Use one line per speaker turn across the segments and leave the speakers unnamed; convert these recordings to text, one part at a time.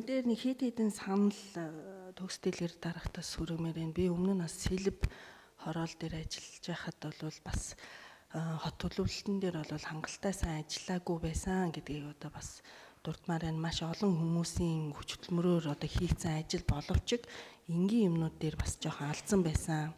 энэ дээр нэг хэд хэдэн санал төгсдөлгөр дарахтаас хүрэмээр байна. Би өмнө нь бас сэлб хороол дээр ажиллаж байхад бол бас хот төлөвлөлтөн дээр бол хангалттай сайн ажиллаагүй байсан гэдгийг одоо бас дурдмаар байна. Маш олон хүмүүсийн хүч хөдөлмөрөөр одоо хийгдсэн ажил боловч энгийн юмнууд дээр бас жоохон алдсан байсан.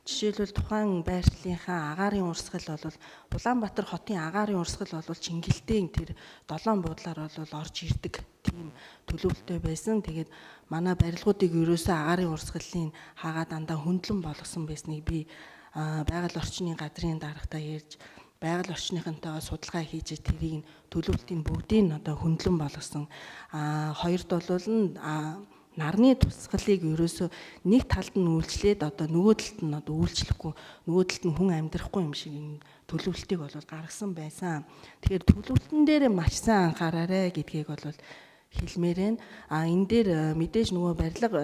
Жишээлбэл тухайн байршлынхаа агаарын урсгал бол Улаанбаатар хотын агаарын урсгал бол Чингэлтэй тэр 7 буудлаар бол орж ирдэг тийм төлөвлөлтөй байсан. Тэгээд манай барилгуудыг ерөөсөө агаарын урсгалын хагаа дандаа хөндлөн болгосон байсныг би байгаль орчны газрын дарагтаа ярьж байгаль орчныхантайгаа судалгаа хийж тэрийг төлөвлөлтийн бүгдийг одоо хөндлөн болгосон. Хоёрд бол нарны тусгалыг ерөөсөө нэг талд нь үйлчлээд одоо нөгөө талд нь одоо үйлчлэхгүй нөгөө талд нь хүн амьдрахгүй юм шиг энэ төлөвлөлтийг бол гаргасан байсан. Тэгэхээр төлөвлөлтөн дээр маш сайн анхаараарай гэдгийг бол хэлмээр байна. Энэ дээр мэдээж нөгөө барилга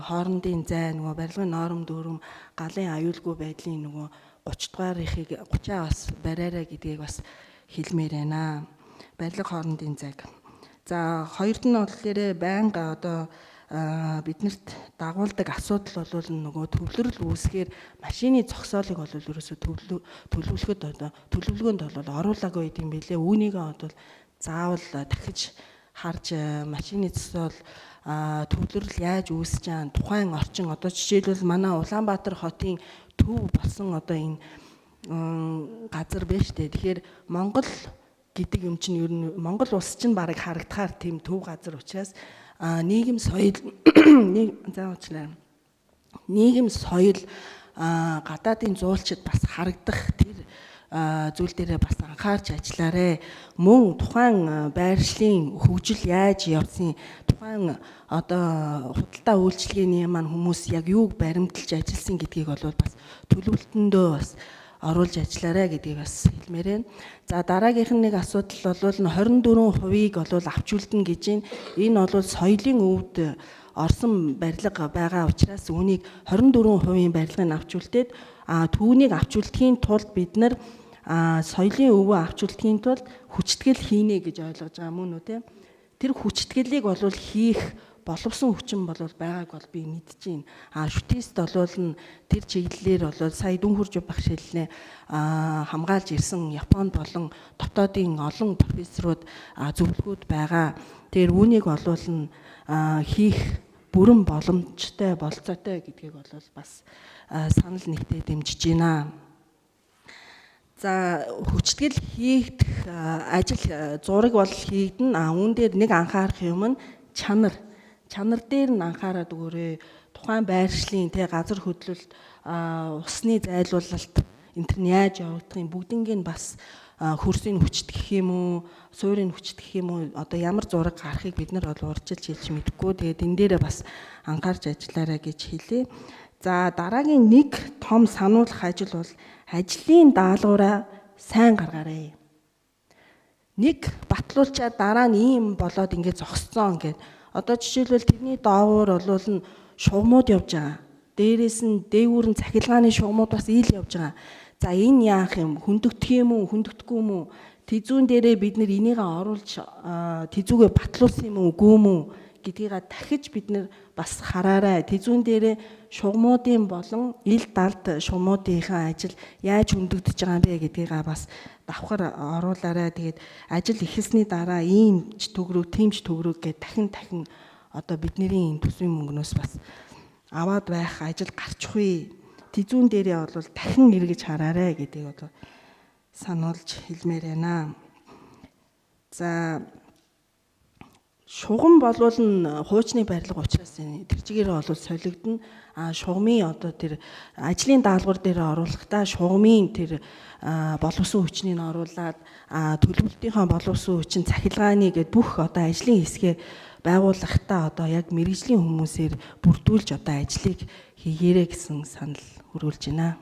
хоорондын зай, нөгөө барилгын ноорм дүрм, галын аюулгүй байдлын нөгөө 30 дугаарыг 30-аа бас бариараа гэдгийг бас хэлмээр байна. Барилга хоорондын зайг. За хоёрд нь болохоор байнга одоо биднэрт дагуулдаг асуудал бол нөгөө төвлөрөл үүсгээр машины зогсоолыг бол ерөөсөө төлөвлөгөөнд одоо төлөвлөгөөнд бол оруулаагүй юм билээ. Үүнийгээ бол заавал дахиж харж машины зогсоол төвлөрөл яаж үүсэж байгаа тухайн орчин одоо жишээлбэл манай Улаанбаатар хотын төв болсон одоо энэ газар байна шүү дээ. Тэгэхээр Монгол гэдэг юм чинь ер нь Монгол улс чинь барыг харагдахаар тийм төв газар учраас нийгэм соёл нийгэм соёл гадаадын зуулчид бас харагдах тэр зүйл дээрээ бас анхаарч ажиллаарэ. Мөн тухайн байршлын хөгжил яаж явсан, тухайн одоо худалдаа үйлчилгээний маань хүмүүс яг юуг баримталж ажилласан гэдгийг бол бас төлөвлөлтөндөө бас оруулж ажиллаарай гэдгийг бас хэлмээр байна. За дараагийнх нь нэг асуудал бол 24%-ийг бол авч үлдэнэ гэж байна. Энэ бол соёлын өвд орсон барилга байгаа учраас үүнийг 24% барилгыг авч үлдээд түүнийг авч үлдэхийн тулд бид нар соёлын өвөө авч үлдэхийн тулд хүчтгэл хийнэ гэж ойлгож байгаа мөн үү те. Тэр хүчтгэлийг бол хийх боловсон хүчин бол байгааг бол би мэдэж байна. Шүтээст бол тэр чиглэлээр бол сая Дүнхүрж багш хэлнэ хамгаалж ирсэн Японд болон дотоодын олон профессорууд зөвлөгөөд байгаа. Тэр үүнийг бол хийх бүрэн боломжтой болцоотой гэдгийг бол бас санал нэгтээ дэмжиж байна. За хүчтгэл хийгдэх ажил зураг бол хийгдэн. Үүн дээр нэг анхаарах юм нь чанар дээр нь анхаарад өгөөрэй. Тухайн байршлын газар хөдлөлт, усны зайлуулалт энэ төр нь яаж явагдах юм бүгднийг нь бас хөрсийн хүчт гэх юм уу, суурийн хүчт гэх юм уу одоо ямар зураг гарахыг бид нар бол урьдчилж хэлж мэдэхгүй. Тэгээд энэ дээрээ бас анхаарч ажиллаарай гэж хэлье. За дараагийн нэг том сануулгах ажил бол ажлын даалгавраа сайн гаргаарай. Нэг батлуулчаад дараа нь ийм болоод ингээд зогсцсон гэд. Одоо жишээлбэл тэрний доовор бол шугамуд явж байгаа. Дээрээс нь дээгүүрэн цахилгааны шугамуд бас ил явж байгаа. За энэ яах юм? Хөндөгдөх юм уу? Хөндөгдөхгүй юм уу? Тэзүүн дээрээ бид нэр энийгээ оруулж тэзүүгээ батлуулсан юм уу? Үгүй юм уу? Гэдгийг дахиж бид нэр бас хараарай. Тэзүүн дээрээ шугамуудын болон ил далд шугамуудынхаа ажил яаж хөндөгдөж байгаа юм бэ гэдгийг бас давхар оруулаарай. Тэгээд ажил эхэлсний дараа ийм ч төгрөг, тийм ч төгрөг гэж дахин одоо бидний энэ төсвийн мөнгнөөс бас аваад байх ажил гарчихгүй. Тэзүүн дээрээ бол дахин эргэж хараарай гэдгийг одоо сануулж хэлмээр байна. За шугам болвол нь хуучны барилга учраас тэр чигээр бол солигдно. Шугамын одоо тэр ажлын даалгавар дээр оруулахдаа шугамын тэр боловсон хүчнийг оруулаад төлөвлөлтийнхаа боловсон хүчин цахилгааны гэд бүх одоо ажлын хэсгээ байгуулахдаа одоо яг мэргэжлийн хүмүүсээр бүрдүүлж одоо ажлыг хийгээрэй гэсэн санал хүрүүлж байна.